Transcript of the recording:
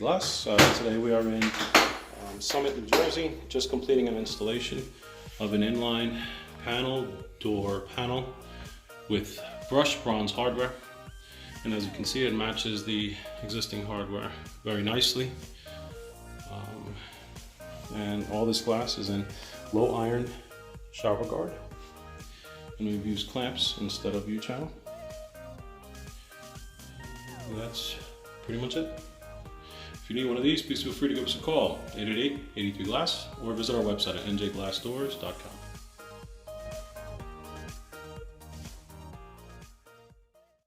Glass. Today we are in Summit, New Jersey, just completing an installation of an inline panel, door panel with brushed bronze hardware. And as you can see, it matches the existing hardware very nicely. And all this glass is in low iron shower guard. And we've used clamps instead of U-channel. That's pretty much it. If you need one of these, please feel free to give us a call, 888-83-GLASS, or visit our website at njglassdoors.com.